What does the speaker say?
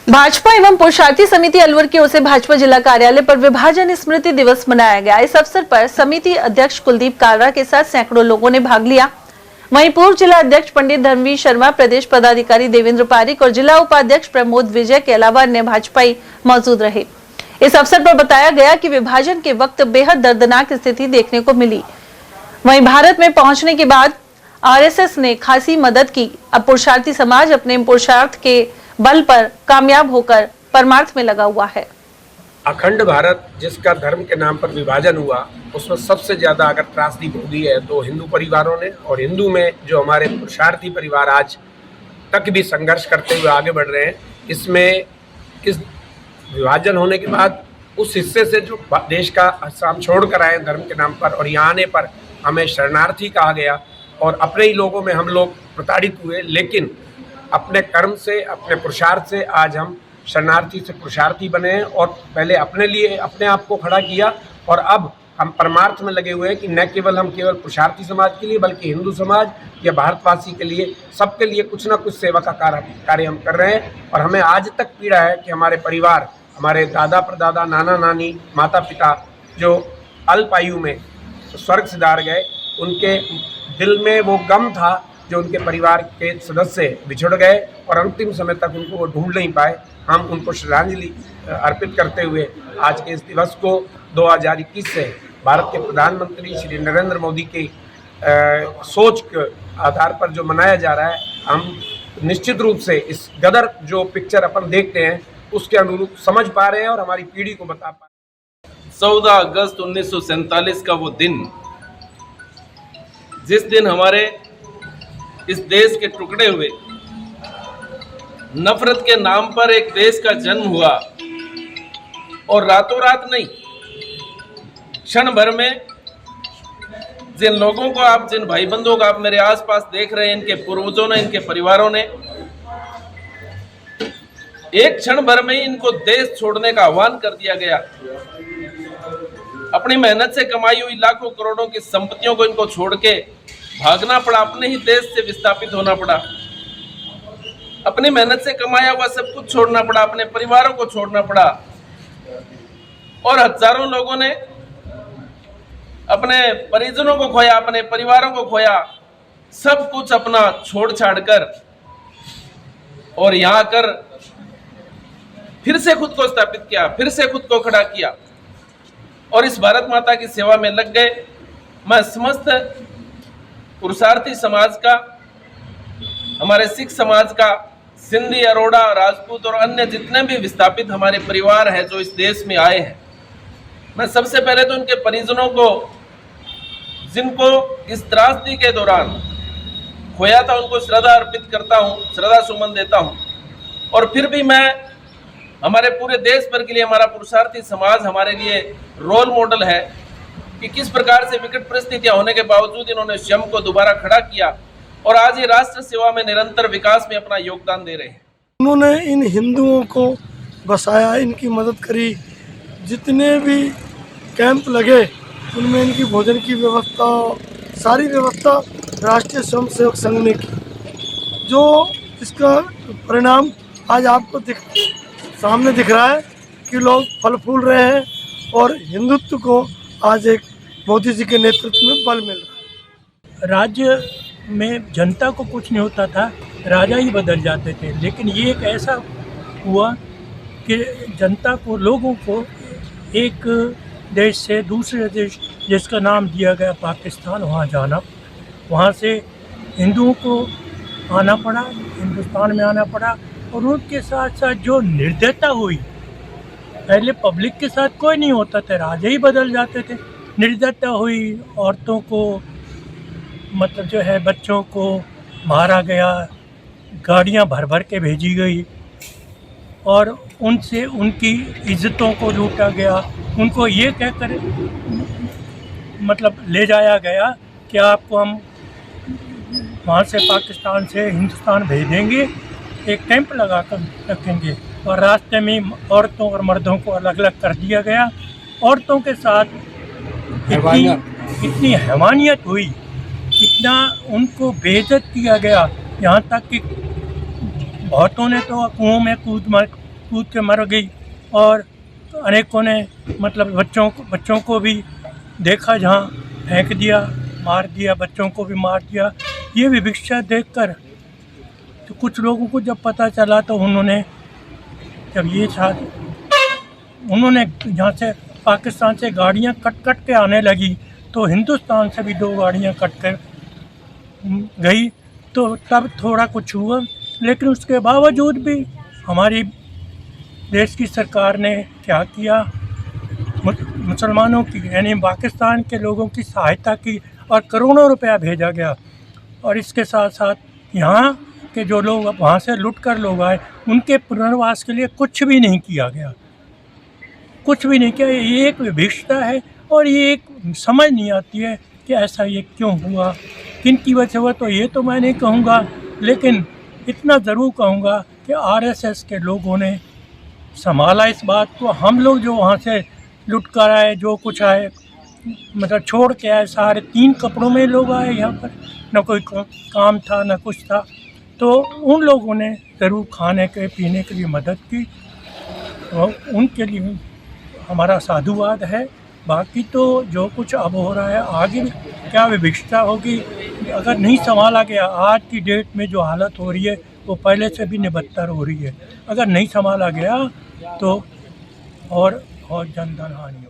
भाजपा एवं पुरुषार्थी समिति अलवर की ओर से भाजपा जिला कार्यालय पर विभाजन स्मृति दिवस मनाया गया। इस अवसर पर समिति अध्यक्ष कुलदीप कालरा के साथ सैकड़ों लोगों ने भाग लिया। वहीं पूर्व जिला अध्यक्ष पंडित धर्मवीर शर्मा, प्रदेश पदाधिकारी देवेंद्र पारिक और जिला उपाध्यक्ष प्रमोद विजय के अलावा अन्य भाजपाई मौजूद रहे। इस अवसर पर बताया गया कि विभाजन के वक्त बेहद दर्दनाक स्थिति देखने को मिली। वहीं भारत में पहुंचने के बाद आरएसएस ने खासी मदद की। अब पुरुषार्थी समाज अपने पुरुषार्थ के बल पर कामयाब होकर परमार्थ में लगा हुआ है। अखंड भारत जिसका धर्म के नाम पर विभाजन हुआ, उसमें सबसे ज्यादा अगर त्रासदी भोगी है तो हिंदू परिवारों ने। और हिंदू में जो हमारे पुरुषार्थी परिवार आज तक भी संघर्ष करते हुए आगे बढ़ रहे हैं, इसमें इस विभाजन होने के बाद उस हिस्से से जो देश का हिस्सा हम छोड़ कर आए धर्म के नाम पर, और यहाँ आने पर हमें शरणार्थी कहा गया और अपने ही लोगों में हम लोग प्रताड़ित हुए। लेकिन अपने कर्म से, अपने पुरुषार्थ से आज हम शरणार्थी से पुरुषार्थी बने हैं और पहले अपने लिए अपने आप को खड़ा किया, और अब हम परमार्थ में लगे हुए हैं कि न केवल हम केवल पुरुषार्थी समाज के लिए बल्कि हिंदू समाज या भारतवासी के लिए, सबके लिए कुछ ना कुछ सेवा का कार्य हम कर रहे हैं। और हमें आज तक पीड़ा है कि हमारे परिवार, हमारे दादा परदादा, नाना नानी, माता पिता जो अल्प आयु में स्वर्ग सिधार गए, उनके दिल में वो गम था जो उनके परिवार के सदस्य बिछड़ गए और अंतिम समय तक उनको वो ढूंढ नहीं पाए। हम उनको श्रद्धांजलि अर्पित करते हुए आज के इस दिवस को 2021 से भारत के प्रधानमंत्री श्री नरेंद्र मोदी की सोच के आधार पर जो मनाया जा रहा है, हम निश्चित रूप से इस गदर जो पिक्चर अपन देखते हैं उसके अनुरूप समझ पा रहे हैं और हमारी पीढ़ी को बता पा रहे हैं। 14 अगस्त 1947 का वो दिन, जिस दिन हमारे इस देश के टुकड़े हुए, नफरत के नाम पर एक देश का जन्म हुआ, और रातों रात नहीं, क्षण भर में जिन लोगों को आप, जिन भाई बंधुओं को आप मेरे आसपास देख रहे हैं, इनके पूर्वजों ने, इनके परिवारों ने एक क्षण भर में ही इनको देश छोड़ने का आह्वान कर दिया गया। अपनी मेहनत से कमाई हुई लाखों करोड़ों की संपत्तियों को इनको छोड़ के भागना पड़ा, अपने ही देश से विस्थापित होना पड़ा, अपनी मेहनत से कमाया हुआ सब कुछ छोड़ना पड़ा, अपने परिवारों को छोड़ना पड़ा। और हजारों लोगों ने अपने परिजनों को खोया, अपने परिवारों को खोया, सब कुछ अपना छोड़ छाड़ कर और यहाँ आकर फिर से खुद को स्थापित किया, फिर से खुद को खड़ा किया और इस भारत माता की सेवा में लग गए। मैं समस्त पुरुषार्थी समाज का, हमारे सिख समाज का, सिंधी, अरोड़ा, राजपूत और अन्य जितने भी विस्थापित हमारे परिवार हैं जो इस देश में आए हैं, मैं सबसे पहले तो उनके परिजनों को, जिनको इस त्रासदी के दौरान खोया था, उनको श्रद्धा अर्पित करता हूँ, श्रद्धा सुमन देता हूँ। और फिर भी मैं हमारे पूरे देश भर के लिए, हमारा पुरुषार्थी समाज हमारे लिए रोल मॉडल है कि किस प्रकार से विकट परिस्थितियां होने के बावजूद इन्होंने स्वयं को दोबारा खड़ा किया और आज ये राष्ट्र सेवा में निरंतर विकास में अपना योगदान दे रहे हैं। उन्होंने इन हिंदुओं को बसाया, इनकी मदद करी, जितने भी कैंप लगे उनमें इनकी भोजन की व्यवस्था, सारी व्यवस्था राष्ट्रीय स्वयंसेवक संघ ने की, जो इसका परिणाम आज आपको सामने दिख रहा है कि लोग फल फूल रहे हैं और हिंदुत्व को आज एक मोदी जी के नेतृत्व में बल मिल रहा है। राज्य में जनता को कुछ नहीं होता था, राजा ही बदल जाते थे, लेकिन ये एक ऐसा हुआ कि जनता को, लोगों को एक देश से दूसरे देश, जिसका नाम दिया गया पाकिस्तान, वहाँ जाना, वहाँ से हिंदुओं को आना पड़ा, हिंदुस्तान में आना पड़ा। और उनके साथ साथ जो निर्दयता हुई, पहले पब्लिक के साथ कोई नहीं होता था, राजा ही बदल जाते थे, निर्दयता हुई, औरतों को, मतलब जो है बच्चों को मारा गया, गाड़ियां भर भर के भेजी गई और उनसे उनकी इज्जतों को लूटा गया। उनको ये कहकर मतलब ले जाया गया कि आपको हम वहाँ से, पाकिस्तान से हिंदुस्तान भेज देंगे, एक कैंप लगा कर रखेंगे। और रास्ते में औरतों और मर्दों को अलग अलग कर दिया गया। औरतों के साथ इतनी हैवानियत हुई, इतना उनको बेइज्जत किया गया, यहाँ तक कि बहुतों ने तो कुओं में कूद के मर गई, और अनेकों ने मतलब बच्चों को भी देखा जहाँ फेंक दिया, मार दिया, बच्चों को भी मार दिया। ये विवक्षा देखकर तो कुछ लोगों को जब पता चला तो उन्होंने यहाँ से पाकिस्तान से गाड़ियाँ कट के आने लगी, तो हिंदुस्तान से भी 2 गाड़ियाँ कट कर गई, तो तब थोड़ा कुछ हुआ। लेकिन उसके बावजूद भी हमारी देश की सरकार ने क्या किया, मुसलमानों की यानी पाकिस्तान के लोगों की सहायता की और करोड़ों रुपया भेजा गया। और इसके साथ साथ यहाँ के जो लोग वहाँ से लुट कर लोग आए, उनके पुनर्वास के लिए कुछ भी नहीं किया गया, कुछ भी नहीं किया। ये एक विभिक्षता है और ये एक समझ नहीं आती है कि ऐसा ये क्यों हुआ, किन की वजह से हुआ। तो ये तो मैं नहीं कहूँगा, लेकिन इतना ज़रूर कहूँगा कि आरएसएस के लोगों ने संभाला इस बात को। हम लोग जो वहाँ से लुट कर आए, जो कुछ आए मतलब छोड़ के आए, सारे 3 कपड़ों में लोग आए यहाँ पर, न कोई काम था न कुछ था, तो उन लोगों ने ज़रूर खाने के पीने के लिए मदद की, तो उनके लिए हमारा साधुवाद है। बाकी तो जो कुछ अब हो रहा है, आगे क्या विभिक्षता होगी अगर नहीं संभाला गया। आज की डेट में जो हालत हो रही है वो पहले से भी निबत्तर हो रही है। अगर नहीं संभाला गया तो और जनधन हानि हो।